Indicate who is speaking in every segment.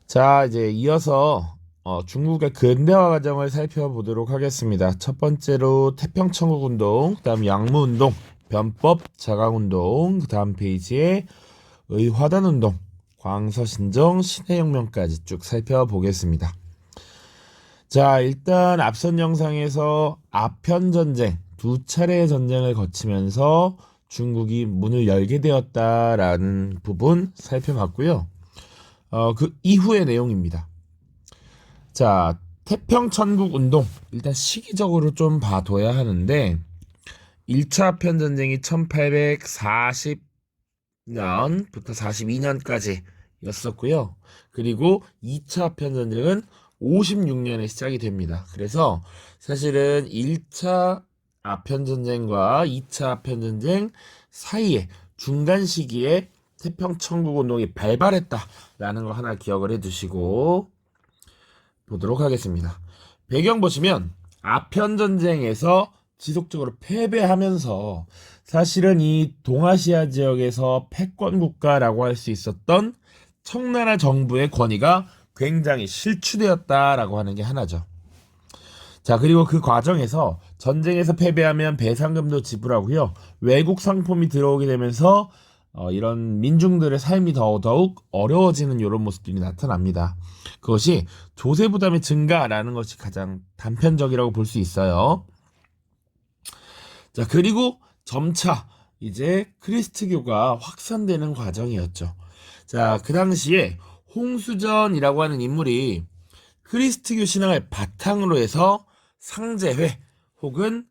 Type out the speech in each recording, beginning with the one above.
Speaker 1: 자, 이제 이어서 중국의 근대화 과정을 살펴보도록 하겠습니다. 첫 번째로 태평천국운동, 그다음 양무운동, 변법 자강운동, 그다음 페이지에 의화단운동, 광서신정, 신해혁명까지 쭉 살펴보겠습니다. 자, 일단 앞선 영상에서 아편전쟁, 두 차례의 전쟁을 거치면서 중국이 문을 열게 되었다라는 부분 살펴봤고요. 그 이후의 내용입니다. 자, 태평천국 운동. 일단 시기적으로 좀 봐둬야 하는데, 1차 편전쟁이 1840년부터 42년까지 였었고요. 그리고 2차 편전쟁은 56년에 시작이 됩니다. 그래서 사실은 1차 아편전쟁과 2차 아편전쟁 사이에 중간 시기에 태평천국 운동이 발발했다라는 거 하나 기억을 해두시고 보도록 하겠습니다. 배경 보시면 아편전쟁에서 지속적으로 패배하면서 사실은 이 동아시아 지역에서 패권 국가라고 할 수 있었던 청나라 정부의 권위가 굉장히 실추되었다라고 하는 게 하나죠. 자, 그리고 그 과정에서 전쟁에서 패배하면 배상금도 지불하고요. 외국 상품이 들어오게 되면서 이런 민중들의 삶이 더더욱 어려워지는 이런 모습들이 나타납니다. 그것이 조세 부담의 증가라는 것이 가장 단편적이라고 볼 수 있어요. 자, 그리고 점차 이제 크리스트교가 확산되는 과정이었죠. 자, 그 당시에 홍수전이라고 하는 인물이 크리스트교 신앙을 바탕으로 해서 상제회 혹은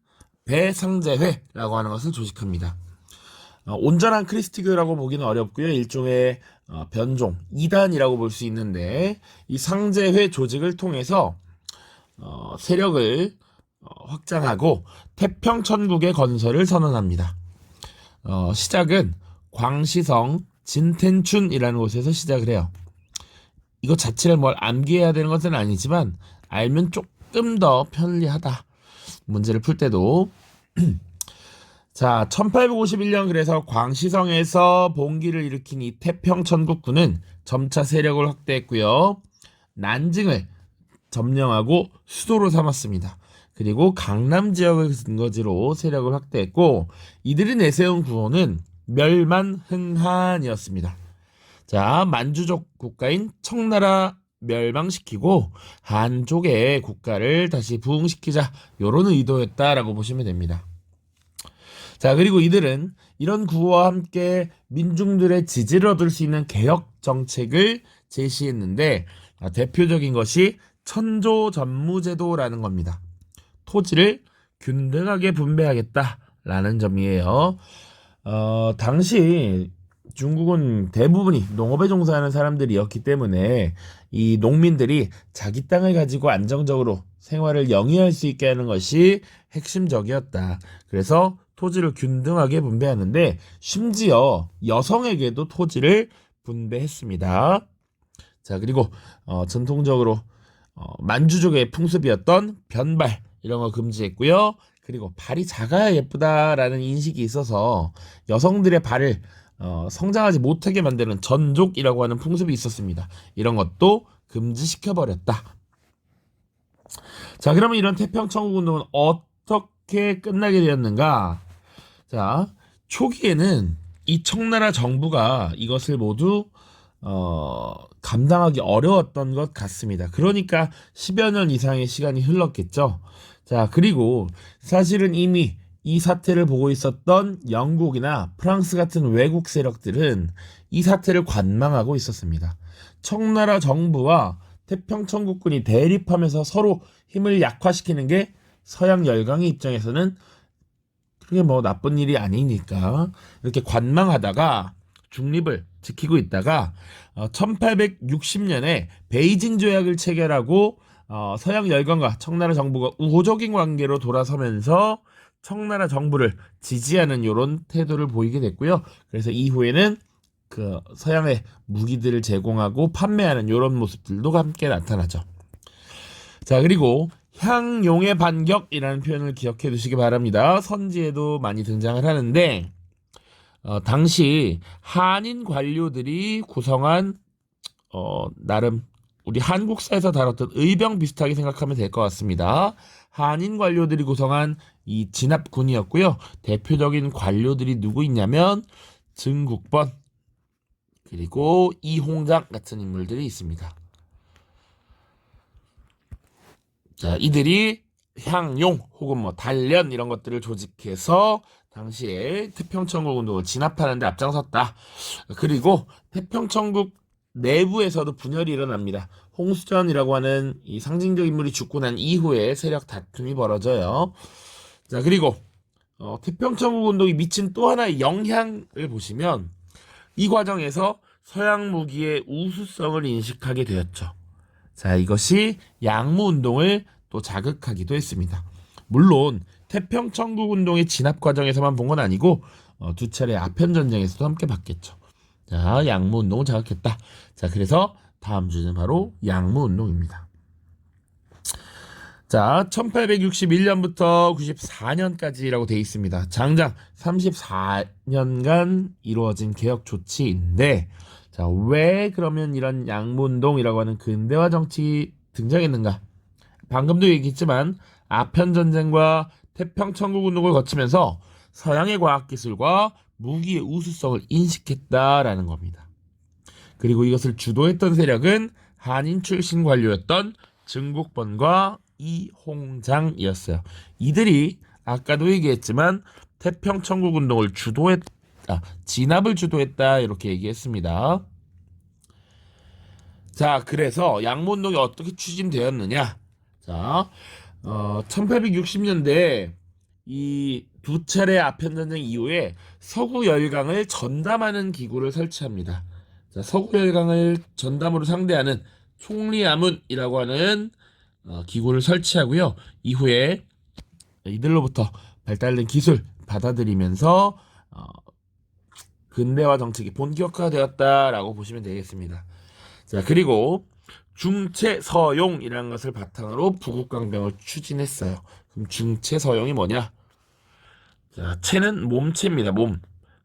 Speaker 1: 배상제회라고 하는 것을 조직합니다. 온전한 크리스트교라고 보기는 어렵고요. 일종의 변종, 이단이라고 볼 수 있는데 이 상제회 조직을 통해서 세력을 확장하고 태평천국의 건설을 선언합니다. 시작은 광시성 진텐춘이라는 곳에서 시작을 해요. 이것 자체를 뭘 암기해야 되는 것은 아니지만 알면 조금 더 편리하다. 문제를 풀 때도. 자, 1851년 그래서 광시성에서 봉기를 일으킨 이 태평천국군은 점차 세력을 확대했고요. 난징을 점령하고 수도로 삼았습니다. 그리고 강남 지역을 근거지로 세력을 확대했고 이들이 내세운 구호는 멸만흥한이었습니다. 자, 만주족 국가인 청나라 멸망시키고 한족의 국가를 다시 부흥시키자 이런 의도였다라고 보시면 됩니다. 자, 그리고 이들은 이런 구호와 함께 민중들의 지지를 얻을 수 있는 개혁 정책을 제시했는데 대표적인 것이 천조전무제도라는 겁니다. 토지를 균등하게 분배하겠다라는 점이에요. 당시 중국은 대부분이 농업에 종사하는 사람들이었기 때문에 이 농민들이 자기 땅을 가지고 안정적으로 생활을 영위할 수 있게 하는 것이 핵심적이었다. 그래서 토지를 균등하게 분배하는데 심지어 여성에게도 토지를 분배했습니다. 자, 그리고 전통적으로 만주족의 풍습이었던 변발 이런 거 금지했고요. 그리고 발이 작아야 예쁘다라는 인식이 있어서 여성들의 발을 성장하지 못하게 만드는 전족이라고 하는 풍습이 있었습니다. 이런 것도 금지시켜버렸다. 자, 그러면 이런 태평천국운동은 어떻게 끝나게 되었는가? 자, 초기에는 이 청나라 정부가 이것을 모두 감당하기 어려웠던 것 같습니다. 그러니까 10여 년 이상의 시간이 흘렀겠죠. 자, 그리고 사실은 이미 이 사태를 보고 있었던 영국이나 프랑스 같은 외국 세력들은 이 사태를 관망하고 있었습니다. 청나라 정부와 태평천국군이 대립하면서 서로 힘을 약화시키는 게 서양 열강의 입장에서는 그게 뭐 나쁜 일이 아니니까 이렇게 관망하다가 중립을 지키고 있다가 1860년에 베이징 조약을 체결하고 서양 열강과 청나라 정부가 우호적인 관계로 돌아서면서 청나라 정부를 지지하는 이런 태도를 보이게 됐고요. 그래서 이후에는 그 서양의 무기들을 제공하고 판매하는 이런 모습들도 함께 나타나죠. 자, 그리고 향용의 반격이라는 표현을 기억해 두시기 바랍니다. 선지에도 많이 등장을 하는데 당시 한인 관료들이 구성한 나름 우리 한국사에서 다뤘던 의병 비슷하게 생각하면 될 것 같습니다. 한인 관료들이 구성한 이 진압군이었고요. 대표적인 관료들이 누구 있냐면 증국번 그리고 이홍장 같은 인물들이 있습니다. 자, 이들이 향용 혹은 뭐 단련 이런 것들을 조직해서 당시에 태평천국 운동을 진압하는 데 앞장섰다. 그리고 태평천국 내부에서도 분열이 일어납니다. 홍수전이라고 하는 이 상징적 인물이 죽고 난 이후에 세력 다툼이 벌어져요. 자, 그리고 태평천국 운동이 미친 또 하나의 영향을 보시면 이 과정에서 서양 무기의 우수성을 인식하게 되었죠. 자, 이것이 양무 운동을 또 자극하기도 했습니다. 물론 태평천국 운동의 진압 과정에서만 본 건 아니고 두 차례 아편 전쟁에서도 함께 봤겠죠. 자, 양무 운동을 자극했다. 자, 그래서 다음 주제는 바로 양무 운동입니다. 자, 1861년부터 94년까지라고 되어 있습니다. 장장 34년간 이루어진 개혁 조치인데, 자, 왜 그러면 이런 양무운동이라고 하는 근대화 정치 등장했는가? 방금도 얘기했지만 아편전쟁과 태평천국운동을 거치면서 서양의 과학기술과 무기의 우수성을 인식했다라는 겁니다. 그리고 이것을 주도했던 세력은 한인 출신 관료였던 증국번과 이홍장이었어요. 이들이 아까도 얘기했지만 태평천국운동을 진압을 주도했다 이렇게 얘기했습니다. 자, 그래서 양무운동이 어떻게 추진되었느냐? 자, 1860년대 이 두 차례 아편전쟁 이후에 서구 열강을 전담하는 기구를 설치합니다. 자, 서구 열강을 전담으로 상대하는 총리아문이라고 하는 기구를 설치하고요. 이후에 이들로부터 발달된 기술 받아들이면서 근대화 정책이 본격화되었다라고 보시면 되겠습니다. 자, 그리고 중체서용이라는 것을 바탕으로 부국강병을 추진했어요. 그럼 중체서용이 뭐냐? 자, 체는 몸체입니다. 몸.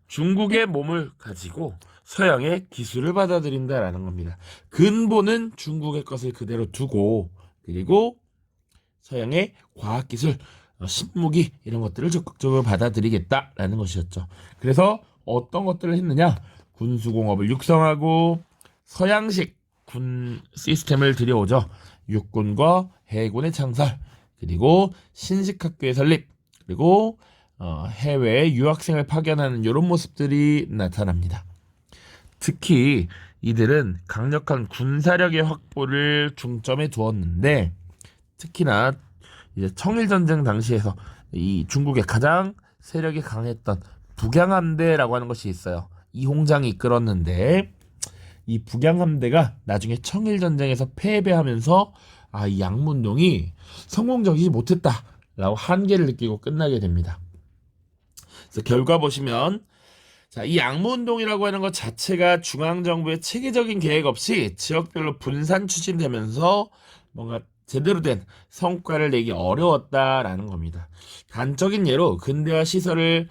Speaker 1: 중국의 몸을 가지고 서양의 기술을 받아들인다라는 겁니다. 근본은 중국의 것을 그대로 두고 그리고 서양의 과학기술, 신무기 이런 것들을 적극적으로 받아들이겠다라는 것이었죠. 그래서 어떤 것들을 했느냐? 군수공업을 육성하고 서양식 군 시스템을 들여오죠. 육군과 해군의 창설, 그리고 신식학교의 설립, 그리고 해외에 유학생을 파견하는 이런 모습들이 나타납니다. 특히 이들은 강력한 군사력의 확보를 중점에 두었는데 특히나 이제 청일전쟁 당시에서 이 중국의 가장 세력이 강했던 북양함대라고 하는 것이 있어요. 이홍장이 이끌었는데 이 북양함대가 나중에 청일전쟁에서 패배하면서 이 양무운동이 성공적이지 못했다라고 한계를 느끼고 끝나게 됩니다. 그래서 결과 보시면 자, 이 양무운동이라고 하는 것 자체가 중앙정부의 체계적인 계획 없이 지역별로 분산 추진되면서 뭔가 제대로 된 성과를 내기 어려웠다라는 겁니다. 단적인 예로 근대화 시설을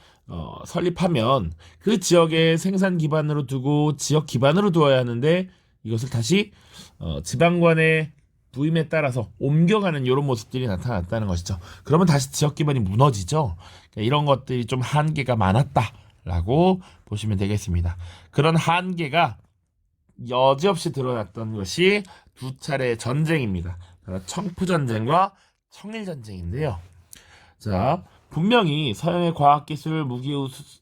Speaker 1: 설립하면 그 지역의 생산 기반으로 두고 지역 기반으로 두어야 하는데 이것을 다시 지방관의 부임에 따라서 옮겨가는 이런 모습들이 나타났다는 것이죠. 그러면 다시 지역 기반이 무너지죠. 그러니까 이런 것들이 좀 한계가 많았다라고 보시면 되겠습니다. 그런 한계가 여지없이 드러났던 것이 두 차례의 전쟁입니다. 청푸전쟁과 청일전쟁인데요. 자, 분명히 서양의 과학기술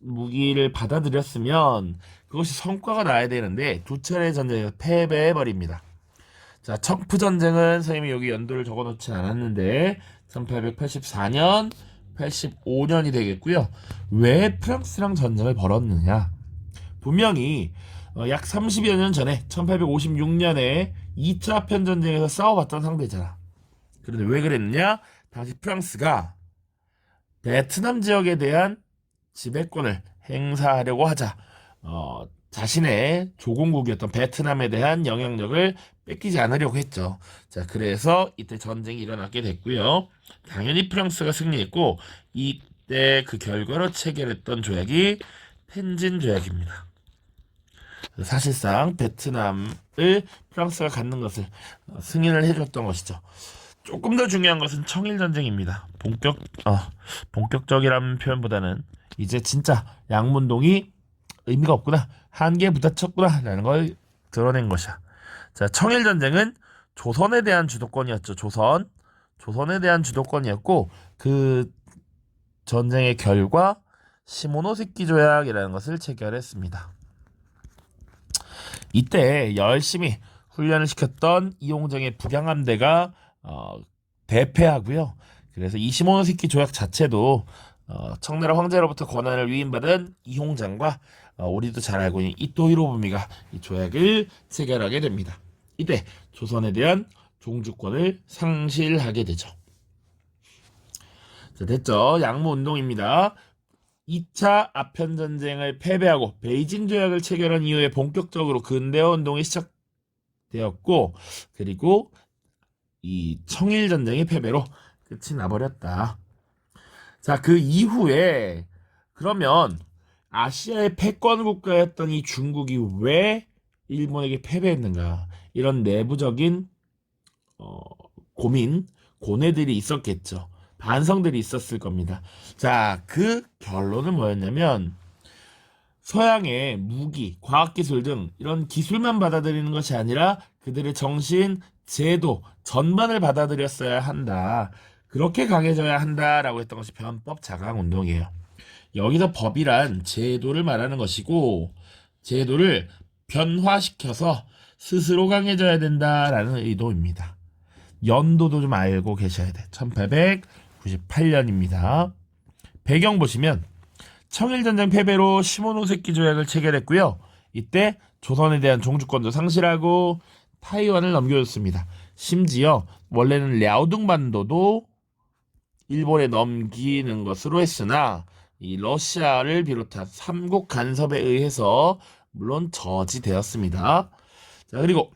Speaker 1: 무기를 받아들였으면 그것이 성과가 나야 되는데 두 차례의 전쟁에서 패배해버립니다. 자, 청푸전쟁은 선생님이 여기 연도를 적어놓지 않았는데 1884년, 85년이 되겠고요. 왜 프랑스랑 전쟁을 벌였느냐? 분명히 약 30여 년 전에 1856년에 2차 아편전쟁에서 싸워봤던 상대잖아. 그런데 왜 그랬느냐? 당시 프랑스가 베트남 지역에 대한 지배권을 행사하려고 하자 자신의 조공국이었던 베트남에 대한 영향력을 뺏기지 않으려고 했죠. 자, 그래서 이때 전쟁이 일어나게 됐고요. 당연히 프랑스가 승리했고 이때 그 결과로 체결했던 조약이 텐진 조약입니다. 사실상 베트남을 프랑스가 갖는 것을 승인을 해줬던 것이죠. 조금 더 중요한 것은 청일전쟁입니다. 본격적이라는 표현보다는 이제 진짜 양문동이 의미가 없구나, 한계에 부딪혔구나 라는 걸 드러낸 것이야. 자, 청일전쟁은 조선에 대한 주도권이었죠. 조선에 대한 주도권이었고, 그 전쟁의 결과 시모노세키 조약이라는 것을 체결했습니다. 이때 열심히 훈련을 시켰던 이홍정의 북양함대가 대패하고요. 그래서 이 시모노세키 조약 자체도 청나라 황제로부터 권한을 위임받은 이홍장과 우리도 잘 알고 있는 이토 히로부미가 이 조약을 체결하게 됩니다. 이때 조선에 대한 종주권을 상실하게 되죠. 자, 됐죠? 양무운동입니다. 2차 아편전쟁을 패배하고 베이징 조약을 체결한 이후에 본격적으로 근대화 운동이 시작되었고, 그리고 이 청일전쟁의 패배로 끝이 나버렸다. 자, 그 이후에 그러면 아시아의 패권 국가였던 이 중국이 왜 일본에게 패배했는가, 이런 내부적인 고뇌들이 있었겠죠. 반성들이 있었을 겁니다. 자, 그 결론은 뭐였냐면, 서양의 무기, 과학기술 등 이런 기술만 받아들이는 것이 아니라 그들의 정신, 제도 전반을 받아들였어야 한다. 그렇게 강해져야 한다라고 했던 것이 변법 자강 운동이에요. 여기서 법이란 제도를 말하는 것이고, 제도를 변화시켜서 스스로 강해져야 된다라는 의도입니다. 연도도 좀 알고 계셔야 돼. 1898년입니다. 배경 보시면 청일전쟁 패배로 시모노세키 조약을 체결했고요. 이때 조선에 대한 종주권도 상실하고 타이완을 넘겨줬습니다. 심지어 원래는 랴오둥반도도 일본에 넘기는 것으로 했으나 이 러시아를 비롯한 삼국 간섭에 의해서 물론 저지되었습니다. 자, 그리고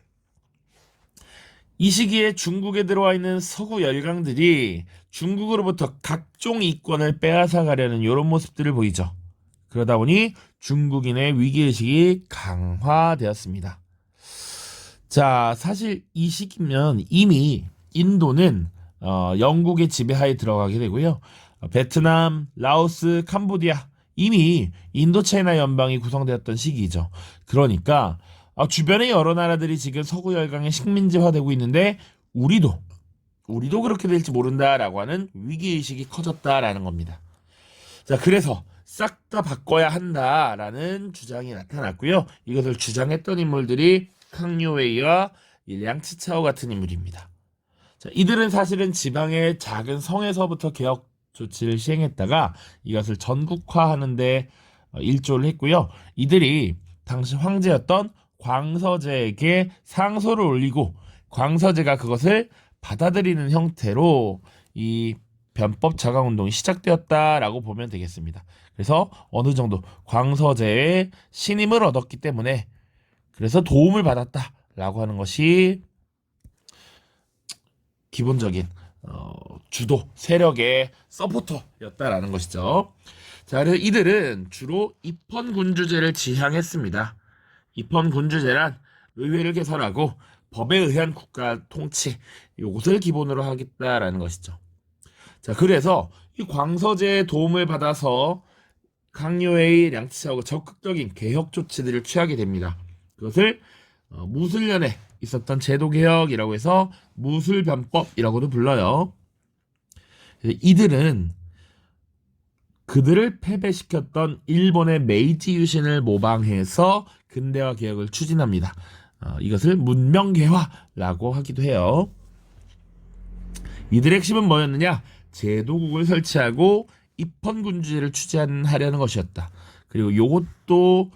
Speaker 1: 이 시기에 중국에 들어와 있는 서구 열강들이 중국으로부터 각종 이권을 빼앗아 가려는 이런 모습들을 보이죠. 그러다 보니 중국인의 위기의식이 강화되었습니다. 자, 사실 이 시기면 이미 인도는 영국의 지배하에 들어가게 되고요. 베트남, 라오스, 캄보디아, 이미 인도차이나 연방이 구성되었던 시기이죠. 그러니까 주변의 여러 나라들이 지금 서구 열강의 식민지화되고 있는데 우리도 그렇게 될지 모른다라고 하는 위기의식이 커졌다라는 겁니다. 자, 그래서 싹 다 바꿔야 한다라는 주장이 나타났고요. 이것을 주장했던 인물들이 캉요웨이와 량치차오 같은 인물입니다. 자, 이들은 사실은 지방의 작은 성에서부터 개혁 조치를 시행했다가 이것을 전국화하는 데 일조를 했고요. 이들이 당시 황제였던 광서제에게 상소를 올리고 광서제가 그것을 받아들이는 형태로 이 변법 자강 운동이 시작되었다라고 보면 되겠습니다. 그래서 어느 정도 광서제의 신임을 얻었기 때문에 그래서 도움을 받았다라고 하는 것이 기본적인 주도 세력의 서포터였다라는 것이죠. 자, 그래서 이들은 주로 입헌군주제를 지향했습니다. 입헌군주제란 의회를 개설하고 법에 의한 국가 통치, 이것을 기본으로 하겠다라는 것이죠. 자, 그래서 이 광서제의 도움을 받아서 강요웨이, 량치차오가 적극적인 개혁 조치들을 취하게 됩니다. 그것을 무술년에 있었던 제도개혁이라고 해서 무술변법이라고도 불러요. 이들은 그들을 패배시켰던 일본의 메이지 유신을 모방해서 근대화 개혁을 추진합니다. 이것을 문명개화라고 하기도 해요. 이들의 핵심은 뭐였느냐? 제도국을 설치하고 입헌군주제를 추진하려는 것이었다. 그리고 이것도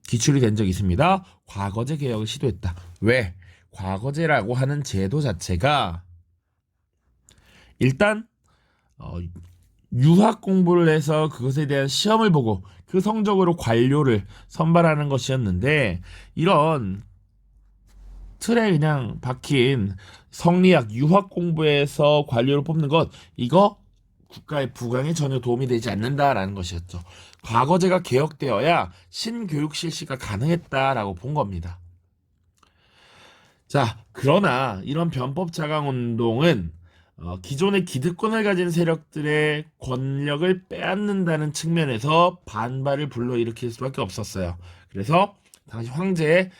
Speaker 1: 기출이 된 적이 있습니다. 과거제 개혁을 시도했다. 왜? 과거제라고 하는 제도 자체가 일단 유학 공부를 해서 그것에 대한 시험을 보고 그 성적으로 관료를 선발하는 것이었는데, 이런 틀에 그냥 박힌 성리학 유학 공부에서 관료를 뽑는 것, 이거 국가의 부강에 전혀 도움이 되지 않는다라는 것이었죠. 과거제가 개혁되어야 신교육 실시가 가능했다라고 본 겁니다. 자, 그러나 이런 변법 자강 운동은 기존의 기득권을 가진 세력들의 권력을 빼앗는다는 측면에서 반발을 불러일으킬 수밖에 없었어요. 그래서 당시 황제의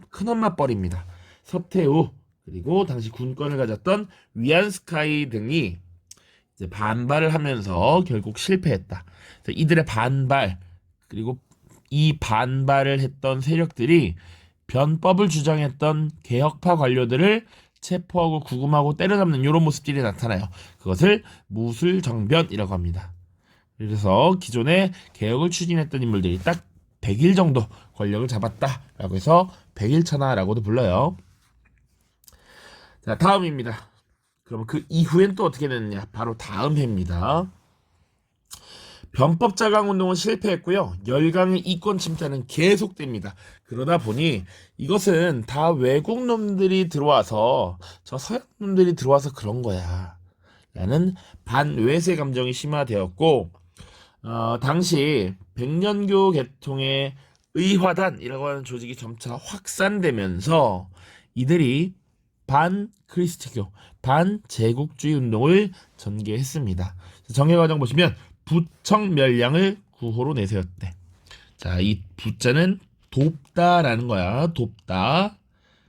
Speaker 1: 큰엄마뻘입니다. 서태후 그리고 당시 군권을 가졌던 위안스카이 등이 이제 반발을 하면서 결국 실패했다. 이들의 반발 그리고 이 반발을 했던 세력들이 변법을 주장했던 개혁파 관료들을 체포하고 구금하고 때려잡는 이런 모습들이 나타나요. 그것을 무술정변이라고 합니다. 그래서 기존에 개혁을 추진했던 인물들이 딱 100일 정도 권력을 잡았다라고 해서 100일천하라고도 불러요. 자, 다음입니다. 그럼 그 이후엔 또 어떻게 됐느냐? 바로 다음 해입니다. 변법 자강 운동은 실패했고요. 열강의 이권 침탈은 계속됩니다. 그러다 보니 이것은 다 외국 놈들이 들어와서 저 서양 놈들이 들어와서 그런 거야 라는 반외세 감정이 심화되었고 당시 백년교 계통의 의화단이라고 하는 조직이 점차 확산되면서 이들이 반크리스트교, 반제국주의 운동을 전개했습니다. 정해 과정 보시면 부청 멸량을 구호로 내세웠대. 자, 이 부자는 돕다라는 거야. 돕다.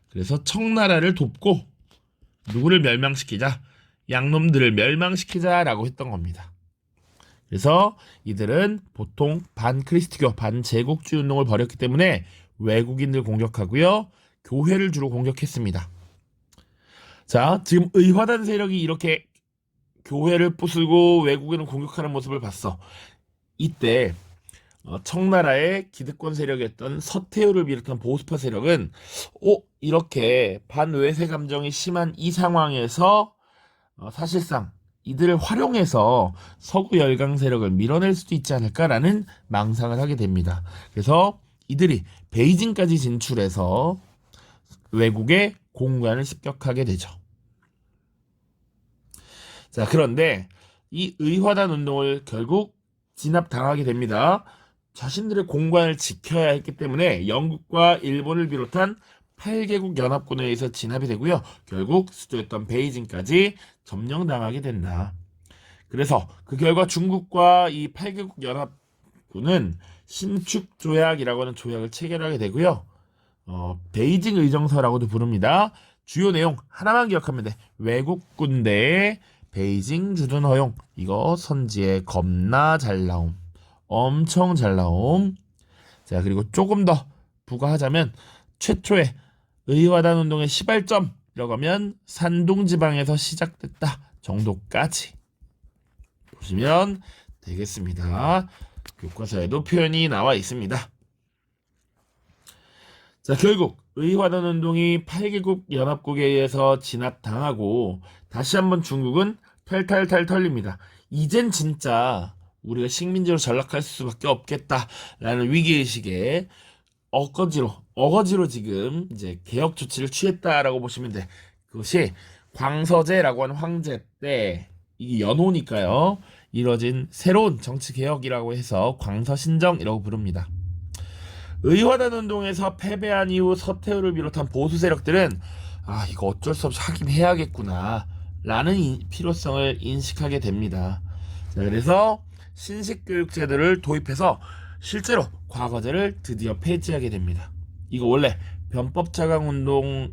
Speaker 1: 그래서 청나라를 돕고 누구를 멸망시키자? 양놈들을 멸망시키자라고 했던 겁니다. 그래서 이들은 보통 반크리스트교, 반제국주의 운동을 벌였기 때문에 외국인들 공격하고요. 교회를 주로 공격했습니다. 자, 지금 의화단 세력이 이렇게 교회를 부수고 외국인을 공격하는 모습을 봤어. 이때 청나라의 기득권 세력이었던 서태후를 비롯한 보수파 세력은 이렇게 반외세 감정이 심한 이 상황에서 사실상 이들을 활용해서 서구 열강 세력을 밀어낼 수도 있지 않을까라는 망상을 하게 됩니다. 그래서 이들이 베이징까지 진출해서 외국의 공관을 습격하게 되죠. 자, 그런데 이 의화단 운동을 결국 진압당하게 됩니다. 자신들의 공관을 지켜야 했기 때문에 영국과 일본을 비롯한 8개국 연합군에 의해서 진압이 되고요. 결국 수도였던 베이징까지 점령당하게 된다. 그래서 그 결과 중국과 이 8개국 연합군은 신축조약이라고 하는 조약을 체결하게 되고요. 베이징 의정서라고도 부릅니다. 주요 내용 하나만 기억하면 돼. 외국 군대의 베이징 주둔 허용. 이거 선지에 겁나 잘 나옴. 엄청 잘 나옴. 자, 그리고 조금 더 부가하자면 최초의 의화단 운동의 시발점이라고 하면 산동지방에서 시작됐다 정도까지 보시면 되겠습니다. 교과서에도 표현이 나와 있습니다. 자, 결국 의화단 운동이 8개국 연합국에 의해서 진압당하고 다시 한번 중국은 탈탈탈 털립니다. 이젠 진짜 우리가 식민지로 전락할 수밖에 없겠다라는 위기의식에 어거지로 지금 이제 개혁 조치를 취했다라고 보시면 돼. 그것이 광서제라고 하는 황제 때 이게 연호니까요. 이뤄진 새로운 정치 개혁이라고 해서 광서신정이라고 부릅니다. 의화단 운동에서 패배한 이후 서태후를 비롯한 보수 세력들은 이거 어쩔 수 없이 하긴 해야겠구나 라는 필요성을 인식하게 됩니다. 자, 그래서 신식교육 제도를 도입해서 실제로 과거제를 드디어 폐지하게 됩니다. 이거 원래 변법 자강 운동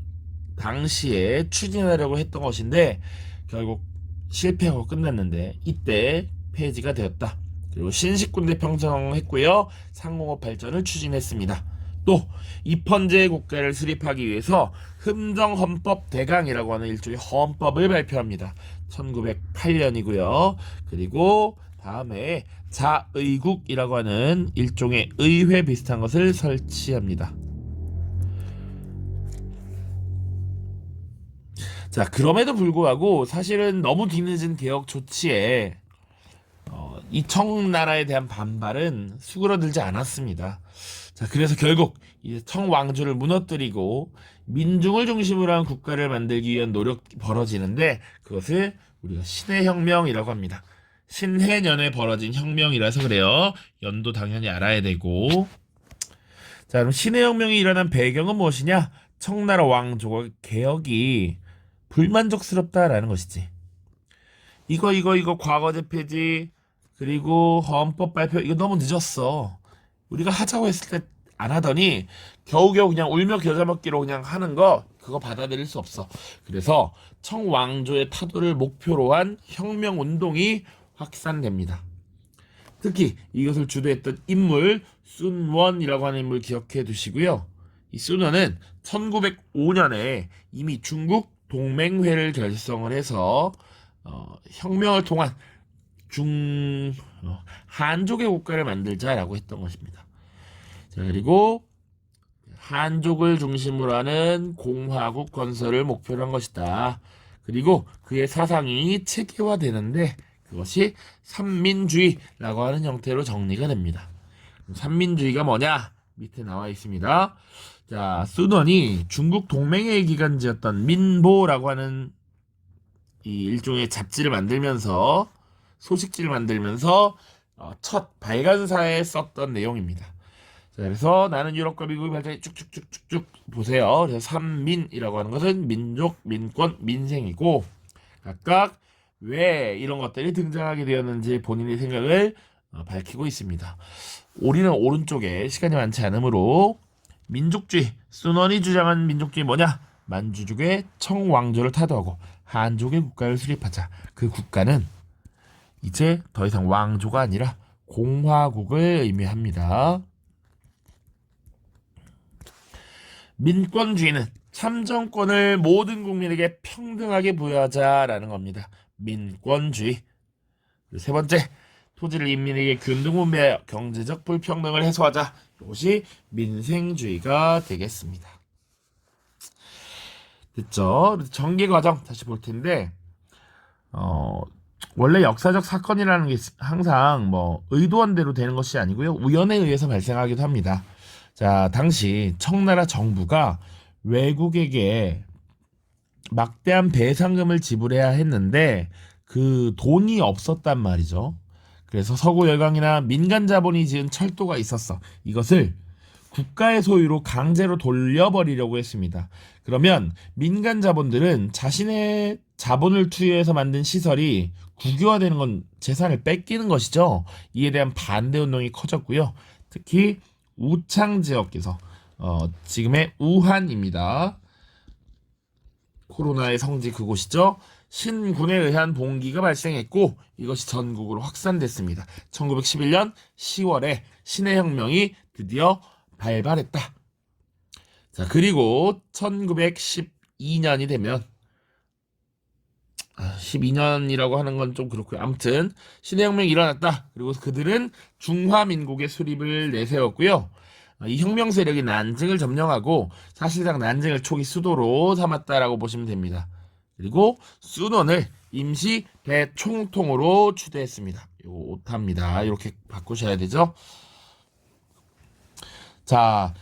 Speaker 1: 당시에 추진하려고 했던 것인데 결국 실패하고 끝났는데 이때 폐지가 되었다. 그리고 신식군대 편성했고요. 상공업 발전을 추진했습니다. 또 입헌제 국가를 수립하기 위해서 흠정헌법 대강이라고 하는 일종의 헌법을 발표합니다. 1908년이고요. 그리고 다음에 자의국이라고 하는 일종의 의회 비슷한 것을 설치합니다. 자, 그럼에도 불구하고 사실은 너무 뒤늦은 개혁 조치에 이 청나라에 대한 반발은 수그러들지 않았습니다. 자, 그래서 결국 이제 청왕조를 무너뜨리고 민중을 중심으로 한 국가를 만들기 위한 노력이 벌어지는데 그것을 우리가 신의 혁명이라고 합니다. 신해년에 벌어진 혁명이라서 그래요. 연도 당연히 알아야 되고. 자, 그럼 신해혁명이 일어난 배경은 무엇이냐? 청나라 왕조의 개혁이 불만족스럽다라는 것이지. 이거 과거제 폐지 그리고 헌법 발표 이거 너무 늦었어. 우리가 하자고 했을 때 안 하더니 겨우겨우 그냥 울며 겨자 먹기로 그냥 하는 거 그거 받아들일 수 없어. 그래서 청왕조의 타도를 목표로 한 혁명 운동이 확산됩니다. 특히 이것을 주도했던 인물 순원이라고 하는 인물 기억해 두시고요. 이 순원은 1905년에 이미 중국 동맹회를 결성을 해서 혁명을 통한 한족의 국가를 만들자라고 했던 것입니다. 자, 그리고 한족을 중심으로 하는 공화국 건설을 목표로 한 것이다. 그리고 그의 사상이 체계화되는데 그것이 삼민주의라고 하는 형태로 정리가 됩니다. 삼민주의가 뭐냐? 밑에 나와 있습니다. 자, 순원이 중국 동맹회의 기간지였던 민보라고 하는 이 일종의 잡지를 만들면서 소식지를 만들면서 첫 발간사에 썼던 내용입니다. 자, 그래서 나는 유럽과 미국의 발전이 쭉쭉쭉쭉쭉 보세요. 그래서 삼민이라고 하는 것은 민족, 민권, 민생이고 각각 왜 이런 것들이 등장하게 되었는지 본인의 생각을 밝히고 있습니다. 우리는 오른쪽에 시간이 많지 않으므로 민족주의, 순원이 주장한 민족주의 뭐냐? 만주족의 청왕조를 타도하고 한족의 국가를 수립하자. 그 국가는 이제 더 이상 왕조가 아니라 공화국을 의미합니다. 민권주의는 참정권을 모든 국민에게 평등하게 부여하자라는 겁니다. 민권주의. 세 번째, 토지를 인민에게 균등분배하여 경제적 불평등을 해소하자. 이것이 민생주의가 되겠습니다. 됐죠? 전개 과정 다시 볼 텐데 원래 역사적 사건이라는 게 항상 뭐 의도한 대로 되는 것이 아니고요. 우연에 의해서 발생하기도 합니다. 자, 당시 청나라 정부가 외국에게 막대한 배상금을 지불해야 했는데 그 돈이 없었단 말이죠. 그래서 서구 열강이나 민간 자본이 지은 철도가 있었어. 이것을 국가의 소유로 강제로 돌려버리려고 했습니다. 그러면 민간 자본들은 자신의 자본을 투여해서 만든 시설이 국유화되는 건 재산을 뺏기는 것이죠. 이에 대한 반대 운동이 커졌고요. 특히 우창 지역에서 지금의 우한입니다. 코로나의 성지 그곳이죠. 신군에 의한 봉기가 발생했고 이것이 전국으로 확산됐습니다. 1911년 10월에 신해혁명이 드디어 발발했다. 자, 그리고 1912년이 되면 12년이라고 하는 건 좀 그렇고요. 아무튼 신해혁명이 일어났다. 그리고 그들은 중화민국의 수립을 내세웠고요. 이 혁명 세력이 난징을 점령하고 사실상 난징을 초기 수도로 삼았다라고 보시면 됩니다. 그리고 순원을 임시 대총통으로 추대했습니다. 요 오타입니다. 이렇게 바꾸셔야 되죠. 자,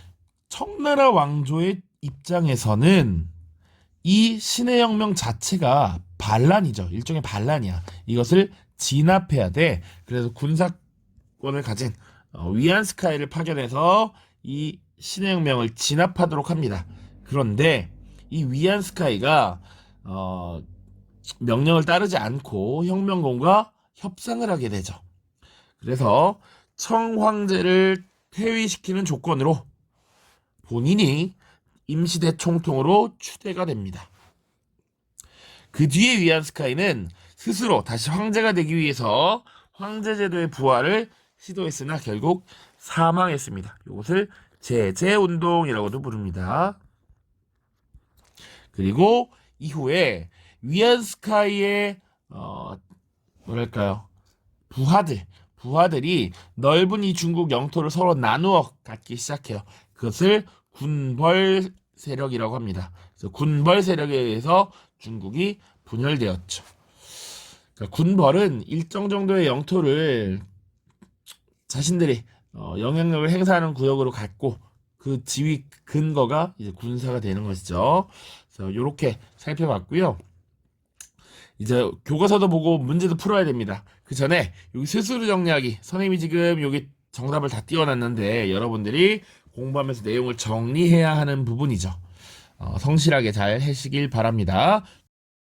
Speaker 1: 청나라 왕조의 입장에서는 이 신해혁명 자체가 반란이죠. 일종의 반란이야. 이것을 진압해야 돼. 그래서 군사권을 가진 위안스카이를 파견해서 이 신해혁명을 진압하도록 합니다. 그런데 이 위안스카이가 명령을 따르지 않고 혁명군과 협상을 하게 되죠. 그래서 청황제를 퇴위시키는 조건으로 본인이 임시대총통으로 추대가 됩니다. 그 뒤에 위안스카이는 스스로 다시 황제가 되기 위해서 황제제도의 부활을 시도했으나 결국 사망했습니다. 이것을 제제운동이라고도 부릅니다. 그리고 이후에 위안스카이의 뭐랄까요, 부하들이 넓은 이 중국 영토를 서로 나누어 갖기 시작해요. 그것을 군벌 세력이라고 합니다. 그래서 군벌 세력에 의해서 중국이 분열되었죠. 그러니까 군벌은 일정 정도의 영토를 자신들이 영향력을 행사하는 구역으로 갖고 그 지위 근거가 이제 군사가 되는 것이죠. 그래서 이렇게 살펴봤고요. 이제 교과서도 보고 문제도 풀어야 됩니다. 그 전에 여기 스스로 정리하기. 선생님이 지금 여기 정답을 다 띄워놨는데 여러분들이 공부하면서 내용을 정리해야 하는 부분이죠. 성실하게 잘 하시길 바랍니다.